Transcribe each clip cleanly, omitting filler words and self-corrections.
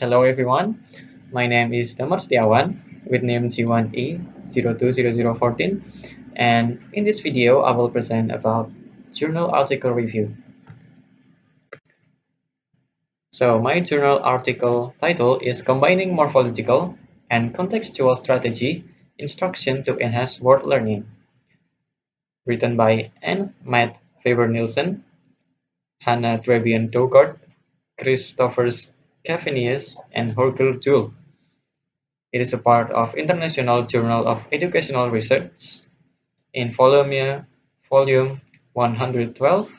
Hello everyone, my name is Damar Setiawan with name J1E020014, and in this video I will present about journal article review. So my journal article title is Combining Morphological and Contextual Strategy Instruction to Enhance Word Learning, written by Anne Matt Faber-Nielsen, Hannah Trebian-Dogart, Christopher Cavenius, and Holger Juhl. It is a part of International Journal of Educational Research in volume 112,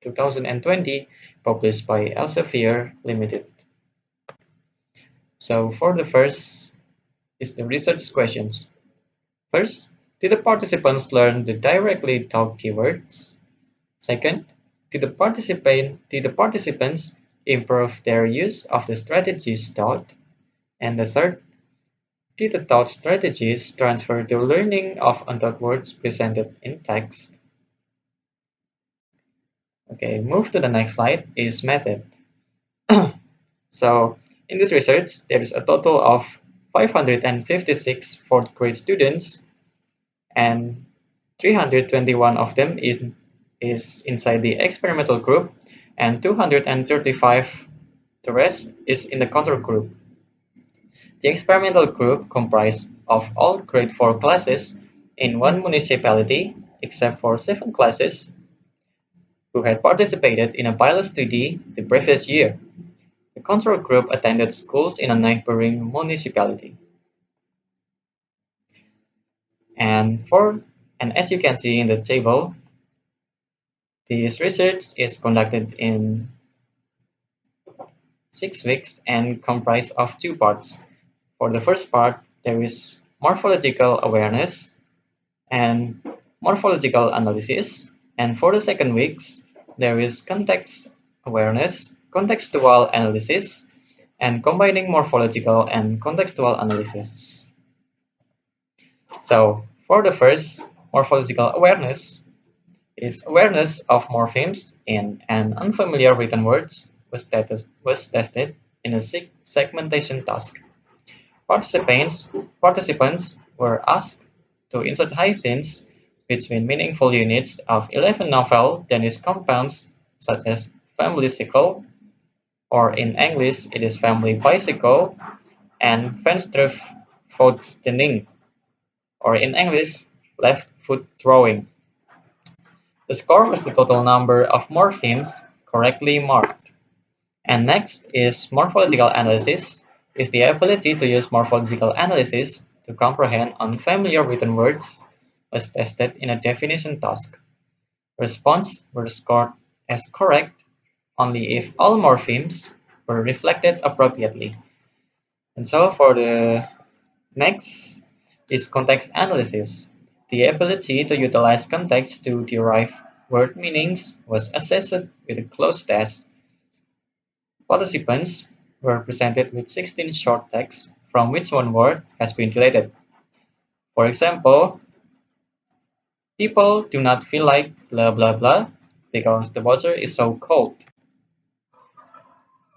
2020, published by Elsevier Limited. So for the first is the research questions. First, did the participants learn the directly taught keywords? Second, did the participants improve their use of the strategies taught? And the third, did the taught strategies transfer to learning of untaught words presented in text? Okay, move to the next slide is method. So in this research, there is a total of 556 fourth grade students, and 321 of them is inside the experimental group, and 235 the rest is in the control group. The experimental group comprised of all grade 4 classes in one municipality, except for 7 classes who had participated in a pilot study the previous year. The control group attended schools in a neighboring municipality. And as you can see in the table, this research is conducted in 6 weeks and comprised of 2 parts. For the first part, there is morphological awareness and morphological analysis. And for the second weeks, there is context awareness, contextual analysis, and combining morphological and contextual analysis. So for the first, morphological awareness is awareness of morphemes in an unfamiliar written words was tested in a segmentation task. Participants were asked to insert hyphens between meaningful units of 11 novel Danish compounds such as family cycle, or in English it is family bicycle, and venstrefotstanding, or in English left foot throwing. The score was the total number of morphemes correctly marked. And next is morphological analysis, is the ability to use morphological analysis to comprehend unfamiliar written words was tested in a definition task. Response were scored as correct only if all morphemes were reflected appropriately. And so for the next is context analysis. The ability to utilize context to derive word meanings was assessed with a closed test. Participants were presented with 16 short texts from which one word has been deleted. For example, people do not feel like blah blah blah because the water is so cold.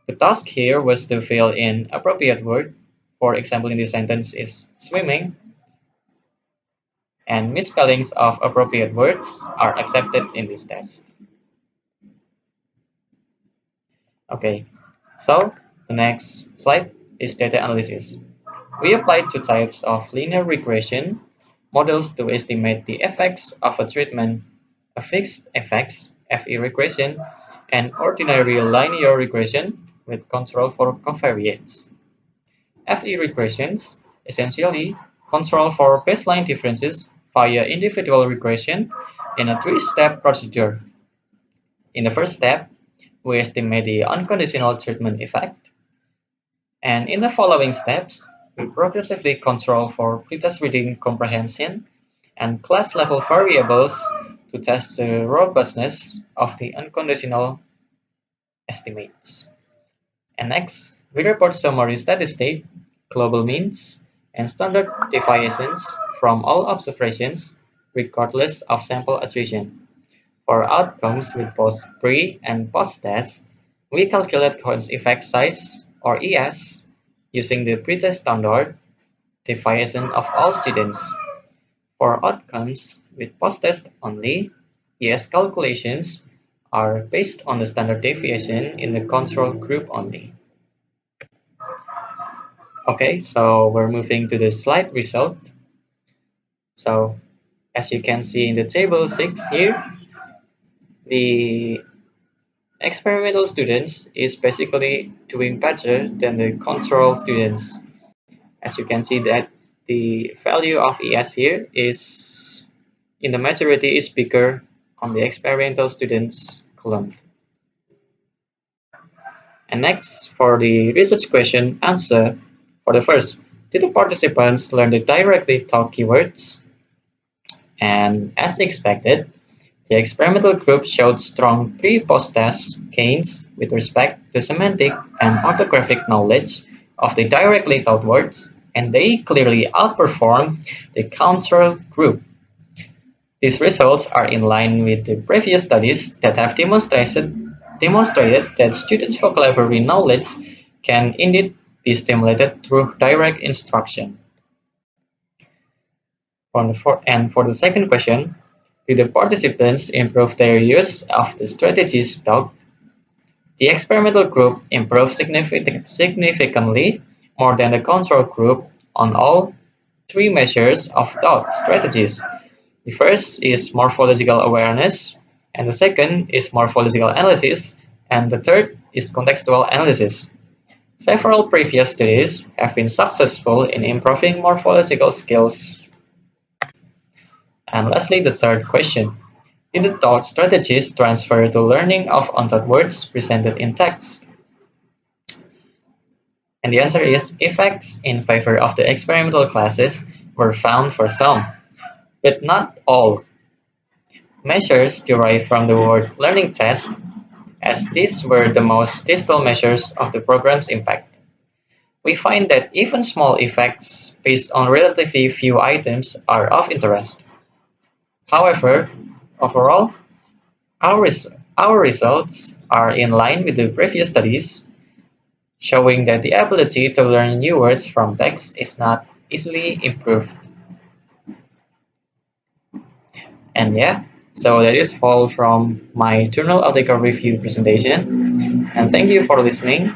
The task here was to fill in appropriate word. For example, in this sentence is swimming, and misspellings of appropriate words are accepted in this test. Okay, so the next slide is data analysis. We applied 2 types of linear regression models to estimate the effects of a treatment: a fixed effects (FE) regression and ordinary linear regression with control for covariates. FE regressions essentially control for baseline differences via individual regression in a 3-step procedure. In the first step, we estimate the unconditional treatment effect, and in the following steps, we progressively control for pretest reading comprehension and class-level variables to test the robustness of the unconditional estimates. And next, we report summary statistics, global means, and standard deviations from all observations, regardless of sample attrition. For outcomes with both pre and post-test, we calculate Cohen's effect size, or ES, using the pretest standard deviation of all students. For outcomes with post-test only, ES calculations are based on the standard deviation in the control group only. Okay, so we're moving to the slide result. So as you can see in the table 6 here, the experimental students is basically doing better than the control students. As you can see that the value of ES here is in the majority is bigger on the experimental students column. And next, for the research question answer, for the first, did the participants learn the directly taught keywords? And as expected, the experimental group showed strong pre-post-test gains with respect to semantic and orthographic knowledge of the directly taught words, and they clearly outperformed the control group. These results are in line with the previous studies that have demonstrated that students' vocabulary knowledge can indeed be stimulated through direct instruction. And for the second question, did the participants improve their use of the strategies taught? The experimental group improved significantly more than the control group on all three measures of thought strategies. The first is morphological awareness, and the second is morphological analysis, and the third is contextual analysis. Several previous studies have been successful in improving morphological skills. And lastly, the third question. Did the taught strategies transfer to learning of untaught words presented in text? And the answer is effects in favor of the experimental classes were found for some, but not all. Measures derived from the word learning test, as these were the most distal measures of the program's impact. We find that even small effects based on relatively few items are of interest. However, overall, our results are in line with the previous studies, showing that the ability to learn new words from text is not easily improved. And yeah, so that is all from my journal article review presentation. And thank you for listening.